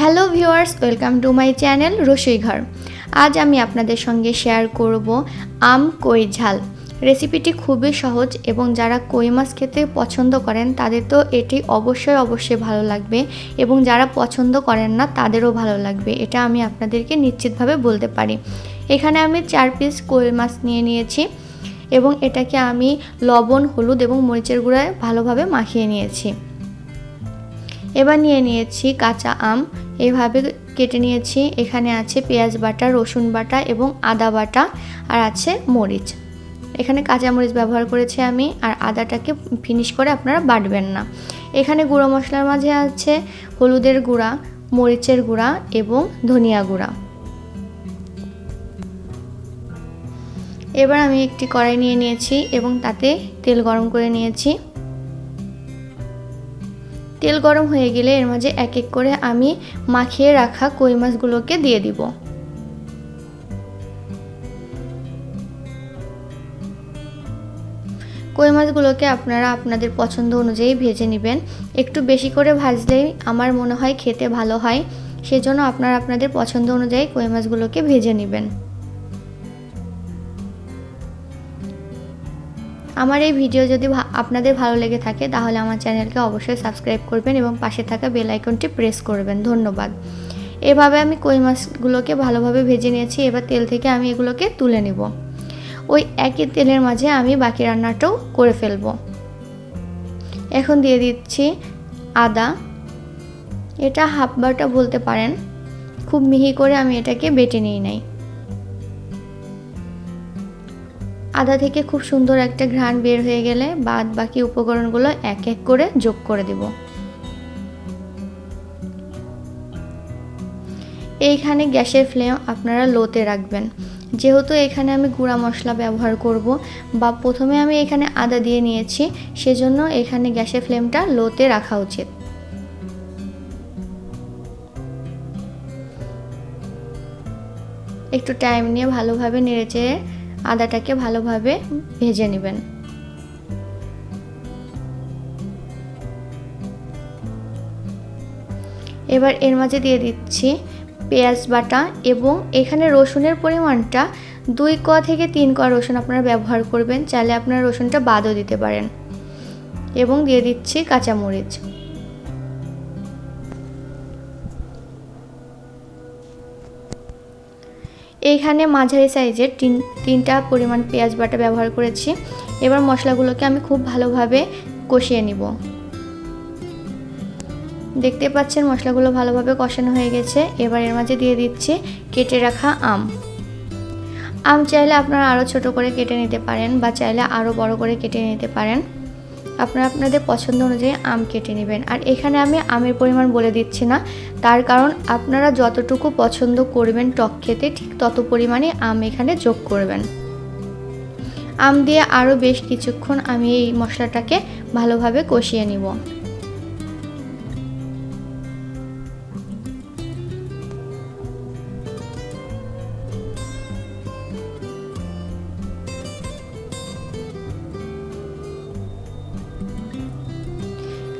Hello viewers, welcome to my channel রসই ঘর। আজ আমি আপনাদের সঙ্গে শেয়ার করব আম কই ঝাল। রেসিপিটি খুবই সহজ এবং যারা কই মাছ খেতে পছন্দ করেন তাদের তো এটি অবশ্যই ভালো লাগবে এবং যারা পছন্দ করেন না তাদেরও ভালো লাগবে, এটা আমি আপনাদেরকে নিশ্চিতভাবে বলতে পারি। এখানে আমি 4 পিস কই মাছ নিয়ে নিয়েছি এবং এটাকে আমি লবণ, হলুদ এবং মরিচের গুঁড়ায় ভালোভাবে মাখিয়ে নিয়েছি। এবার নিয়ে নিয়েছি কাঁচা আম, এভাবে কেটে নিয়েছি। এখানে আছে পেঁয়াজ বাটা, রসুন বাটা এবং আদা বাটা, আর আছে মরিচ। এখানে কাঁচা মরিচ ব্যবহার করেছি আমি, আর আদাটাকে ফিনিশ করে আপনারা বাটবেন না। এখানে গুঁড়ো মশলার মাঝে আছে হলুদের গুঁড়া, মরিচের গুঁড়া এবং ধনিয়া গুঁড়া। এবার আমি একটি কড়াই নিয়ে নিয়েছি এবং তাতে তেল গরম করে নিয়েছি। তেল গরম হয়ে গেলে এর মাঝে এক এক করে আমি মাখিয়ে রাখা কই মাছগুলোকে দিয়ে দিব। কই মাছগুলোকে আপনারা আপনাদের পছন্দ অনুযায়ী ভেজে নেবেন। একটু বেশি করে ভাজলেই আমার মনে হয় খেতে ভালো হয়, সেজন্য আপনারা আপনাদের পছন্দ অনুযায়ী কই মাছগুলোকে ভেজে নেবেন। আমার এই ভিডিও যদি আপনাদের ভালো লেগে থাকে তাহলে আমার চ্যানেলকে অবশ্যই সাবস্ক্রাইব করবেন এবং পাশে থাকা বেল আইকনটি প্রেস করবেন। ধন্যবাদ। এভাবে আমি কই মাছগুলোকে ভালোভাবে ভেজে নিয়েছি। এবার তেল থেকে আমি এগুলোকে তুলে নেব। ওই একই তেলের মাঝে আমি বাকি রান্নাটাও করে ফেলব। এখন দিয়ে দিচ্ছি আদা, এটা হাফ বাটা বলতে পারেন, খুব মিহি করে আমি এটাকে বেটে নিই নাই। আদা থেকে খুব সুন্দর একটা ঘ্রাণ বের হয়ে গেলে বাদ বাকি উপকরণগুলো এক এক করে যোগ করে দেব। এইখানে গ্যাসের ফ্লেম আপনারা লোতে রাখবেন, যেহেতু এখানে আমি গুঁড়া মশলা ব্যবহার করব বা প্রথমে আমি এখানে আদা দিয়ে নিয়েছি, সেজন্য এখানে গ্যাসের ফ্লেমটা লোতে রাখা উচিত। একটু টাইম নিয়ে ভালোভাবে নেড়েচেড়ে আদাটাকে ভালোভাবে ভেজে নেবেন। এবার এর মাঝে দিয়ে দিচ্ছি পেঁয়াজ বাটা এবং এখানে রসুনের পরিমাণটা 2 ক থেকে 3 ক রসুন আপনারা ব্যবহার করবেন, চাইলে আপনারা রসুনটা বাদও দিতে পারেন। এবং দিয়ে দিচ্ছি কাঁচামরিচ। এইখানে মাঝারি সাইজের তিনটা পরিমাণ পেঁয়াজ বাটা ব্যবহার করেছি। এবার মশলাগুলোকে আমি খুব ভালোভাবে কষিয়ে নিব। দেখতে পাচ্ছেন মশলাগুলো ভালোভাবে কষানো হয়ে গেছে। এবার এর মাঝে দিয়ে দিচ্ছি কেটে রাখা আম। আম চাইলে আপনারা আরও ছোট করে কেটে নিতে পারেন বা চাইলে আরও বড় করে কেটে নিতে পারেন, আপনারা আপনাদের পছন্দ অনুযায়ী আম কেটে নেবেন। আর এখানে আমি আমের পরিমাণ বলে দিচ্ছি না, তার কারণ আপনারা যতটুকু পছন্দ করবেন টক খেতে ঠিক তত পরিমাণে আম এখানে যোগ করবেন। আম দিয়ে আরও বেশ কিছুক্ষণ আমি এই মশলাটাকে ভালোভাবে কষিয়ে নিব।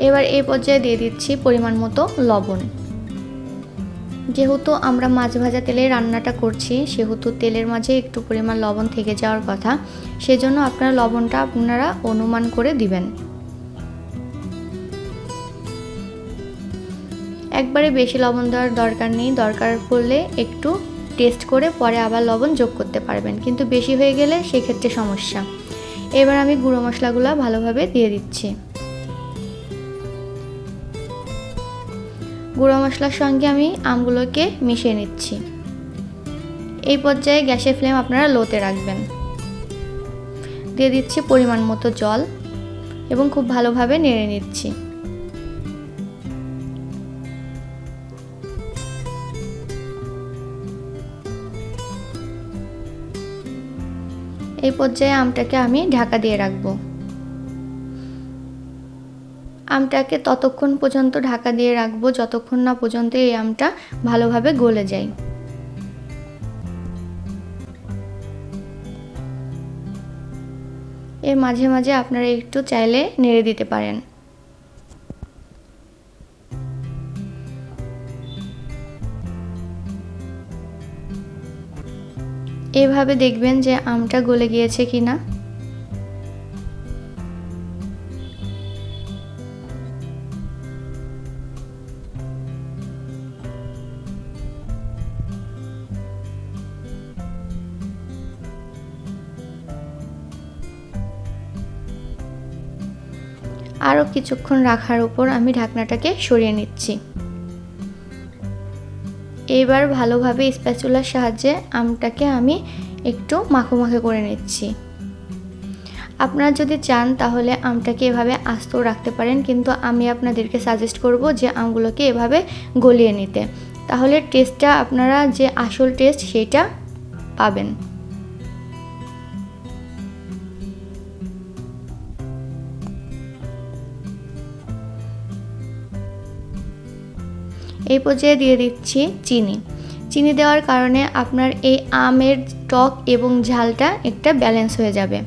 এবার এই পর্যায়ে দিয়ে দিচ্ছি পরিমাণ মতো লবণ। যেহেতু আমরা মাছ ভাজা তেলে রান্নাটা করছি, সেহেতু তেলের মাঝে একটু পরিমাণ লবণ থেকে যাওয়ার কথা, সেজন্য আপনারা লবণটা আপনারা অনুমান করে দিবেন। একবারে বেশি লবণ দেওয়ার দরকার নেই, দরকার পড়লে একটু টেস্ট করে পরে আবার লবণ যোগ করতে পারবেন, কিন্তু বেশি হয়ে গেলে সেক্ষেত্রে সমস্যা। এবার আমি গুঁড়ো মশলাগুলো ভালোভাবে দিয়ে দিচ্ছি। গুঁড়ো মশলার সঙ্গে আমি আমগুলোকে মিশিয়ে নিচ্ছি। এই পর্যায়ে গ্যাসের ফ্লেম আপনারা লোতে রাখবেন। দিয়ে দিচ্ছি পরিমাণ মতো জল এবং খুব ভালোভাবে নেড়ে নিচ্ছি। এই পর্যায়ে আমটাকে আমি ঢাকা দিয়ে রাখবো। আমটাকে ততক্ষণ পর্যন্ত ঢাকা দিয়ে রাখবো যতক্ষণ না পর্যন্ত এই আমটা ভালোভাবে গলে যায়। এর মাঝে মাঝে আপনারা একটু চাইলে নেড়ে দিতে পারেন। এইভাবে দেখবেন যে আমটা গলে গিয়েছে কিনা। আরও কিছুক্ষণ রাখার উপর আমি ঢাকনাটাকে সরিয়ে নিচ্ছি। এবার ভালোভাবে স্প্যাচুলার সাহায্যে আমটাকে আমি একটু মাখো মাখো করে নিচ্ছি। আপনারা যদি চান তাহলে আমটাকে এভাবে আস্তেও রাখতে পারেন, কিন্তু আমি আপনাদেরকে সাজেস্ট করব যে আমগুলোকে এভাবে গলিয়ে নিতে, তাহলে টেস্টটা আপনারা যে আসল টেস্ট সেটা পাবেন। এই পর্যায়ে দিয়ে দিচ্ছি চিনি। চিনি দেওয়ার কারণে আপনার এই আমের টক এবং ঝালটা একটা ব্যালেন্স হয়ে যাবে।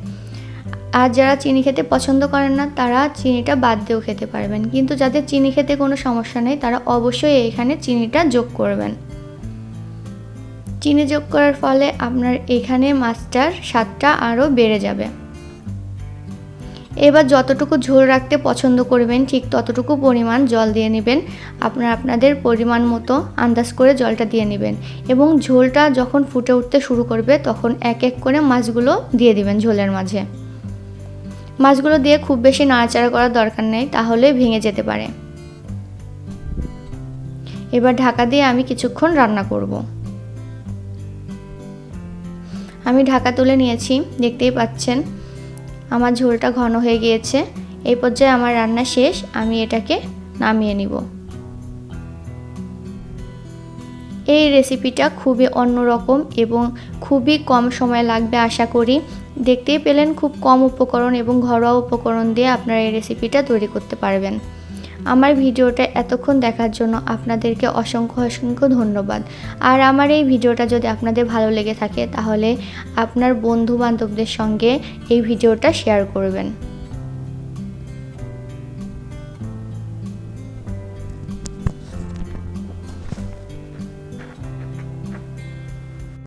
আর যারা চিনি খেতে পছন্দ করেন না তারা চিনিটা বাদ দিয়েও খেতে পারবেন, কিন্তু যাদের চিনি খেতে কোনো সমস্যা নেই তারা অবশ্যই এখানে চিনিটা যোগ করবেন। চিনি যোগ করার ফলে আপনার এখানে মাছটার স্বাদটা আরও বেড়ে যাবে। এবার যতটুকু ঝোল রাখতে পছন্দ করবেন ঠিক ততটুকু পরিমাণ জল দিয়ে নেবেন। আপনাদের পরিমাণ মতো আন্দাজ করে জলটা দিয়ে নেবেন এবং ঝোলটা যখন ফুটে উঠতে শুরু করবে তখন এক এক করে মাছগুলো দিয়ে দিবেন ঝোলের মাঝে। মাছগুলো দিয়ে খুব বেশি নাড়াচাড়া করার দরকার নেই, তাহলে ভেঙে যেতে পারে। এবার ঢাকা দিয়ে আমি কিছুক্ষণ রান্না করব। আমি ঢাকা তুলে নিয়েছি, দেখতেই পাচ্ছেন আমার ঝোলটা ঘন হয়ে গিয়েছে। এই পর্যায়ে আমার রান্না শেষ, আমি এটাকে নামিয়ে নিব। এই রেসিপিটা খুবই অন্যরকম এবং খুবই কম সময় লাগবে আশা করি। দেখতেই পেলেন খুব কম উপকরণ এবং ঘরোয়া উপকরণ দিয়ে আপনারা এই রেসিপিটা তৈরি করতে পারবেন। আমার ভিডিওটা এতক্ষণ দেখার জন্য আপনাদেরকে অসংখ্য অসংখ্য ধন্যবাদ। আর আমার এই ভিডিওটা যদি আপনাদের ভালো লেগে থাকে তাহলে আপনার বন্ধু বান্ধবদের সঙ্গে এই ভিডিওটা শেয়ার করবেন।